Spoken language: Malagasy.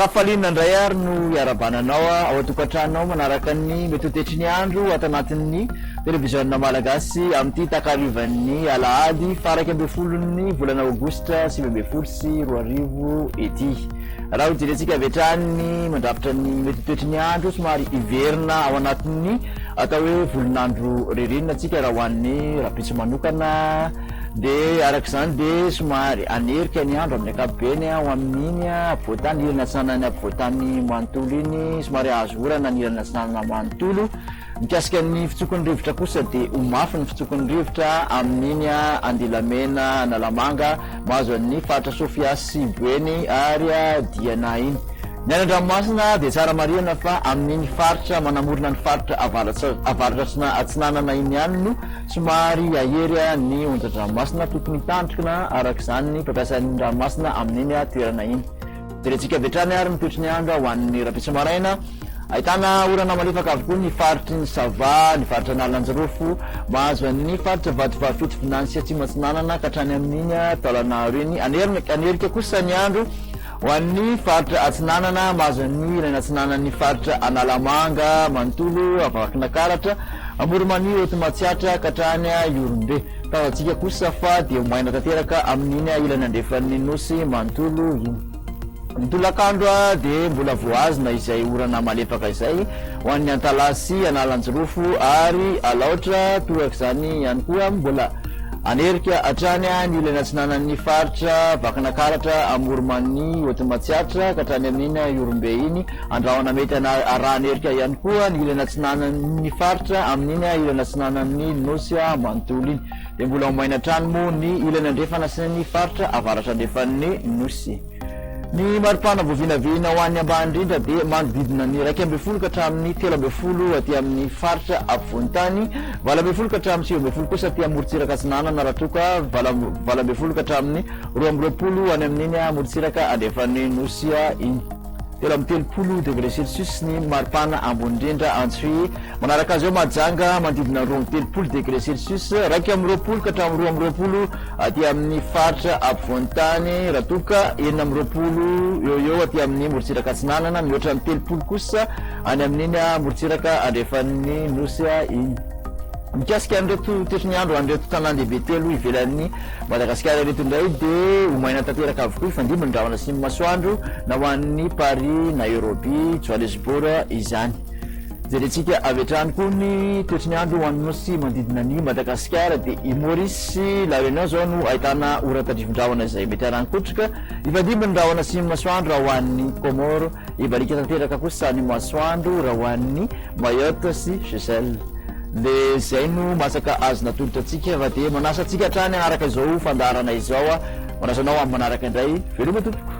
Sakafalina ndray ary no iarabananao ao atokantranonao manaraka ny mety tetry ny andro ato anatin'ny televiziona malagasy amin'ity takarivan'ny alahady faraka amby folon'ny volana aogositra 2024 ety. Raha ho jerentsika avetrany mandrafitra ny mety tetry ny andro somary iverina ao anatin'ny atao hoe volonandro ririnina tsika raha hoan'ny rapitso manokana de arak'izany de somary anerika ny andro amin'ny ankapobeny ho amin'iny voatany irana tsinanany voatany manontolo iny somary azo orana ny irana tsinanana manontolo. Mikasika ny fitsokony rivotra kosa de omafy ny fitsokony rivotra amin'iny andilamena analamanga mahazo ny faritra Sofia sy Boeny ary Diana iny. Ny an-dranomasina de tsara marihana fa amin'iny faritra manamorona ny faritra avaratra atsinanana iny ihany no somary ahery ny onjan-dranomasina tokony tandrikana arak'izany ny mpampiasan'ny ranomasina amin'iny toerana iny. Jerentsika vetrany ary mitotry ny andro ho an'ny rapitso maraina ahitana orana malefaka avokoa ny faritry ny Sava, ny faritra Nalanjirofo, mahazo ny faritra Vatovavafito Finansy Atsimatsinanana ka hatrany amin'iny taolanaro iny. Anerika kosa ny andro ho an'ny faritra Atsinanana, mahazo ny ilana atsinanan'ny faritra Analamanga, Manontolo, Avakinakaratra, Amoromani, Otomatsiatra ka hatrany Iorombe. Tavantsika kosa fa de maina tanteraka amin'iny ilana andrefan'ny Nosy Manontolo iny. Ny tolakandro de mbola voazina izay orana malefaka izay ho an'ny Antalasy, Analanjirofo ary Alaotra torak'izany ihany koa mbola anerika hatrany ny ilana atsinanan'ny faritra Vakinakaratra, Amoromani, Otomatsiatra ka hatrany amin'iny Iorombe iny. Andrahona mety araha anerika ihany koa ny ilana atsinanan'ny faritra amin'iny ilana atsinanan'ny Nosy Manontolo iny. De mbola maina hatrany moa ny ilana andrefana sy faritra avaratra andrefan'ny Nosy. Ny maripana voavinavina ho an'ny ambany indrindra de manodidina ny 1.20 ka hatramin'ny 3.20 aty amin'ny faritra afovoan-tany, 4.20 ka hatramin'ny 7.20 kosa aty amorontsiraka atsinanana raha toka 4.20 ka hatramin'ny 2.20 any amin'iny amorontsiraka andrefan'ny Nosy iny. 30 degré Celsius ny maripana ambony indrindra Antsohihy. Manaraka azy eo Mahajanga manodidina 30 degré Celsius, 1.20 ka hatramin'ny 2.20 aty amin'ny faritra afovoan-tany raha toka 9.20 eo aty amin'ny morontsiraka atsinanana, mihoatra ny 30 kosa any amin'iny morontsiraka andrefan'ny Nosy iny. Mikasika an'ireto tetry ny andro an'ireto tanàn-dehibe telo ivelan'ny Madagasikara ireto indray de ho maina tanteraka avokoa ifandimby ny rahona simy masoandro na ho an'ny Paris, Nairobi, Johannesburg izany. Jerentsika avetrany koa ny tetry ny andro ho an'ny Nosy manodidina ny Madagasikara de i Maurice, La Réunion zao no ahitana orantadrivon-drahona izay mety harankotrika. Ifandimby ny rahona simy masoandro raha ho an'ny Comore, ibalika tanteraka kosa ny masoandro raha ho an'ny Mayotte sy Seychelles. Le zay no masaka azo natolotra atsika fa de manasa atsika hatrany anaraka izao fandarana izao. Manasanao amin'ny manaraka indray veloma tompoko.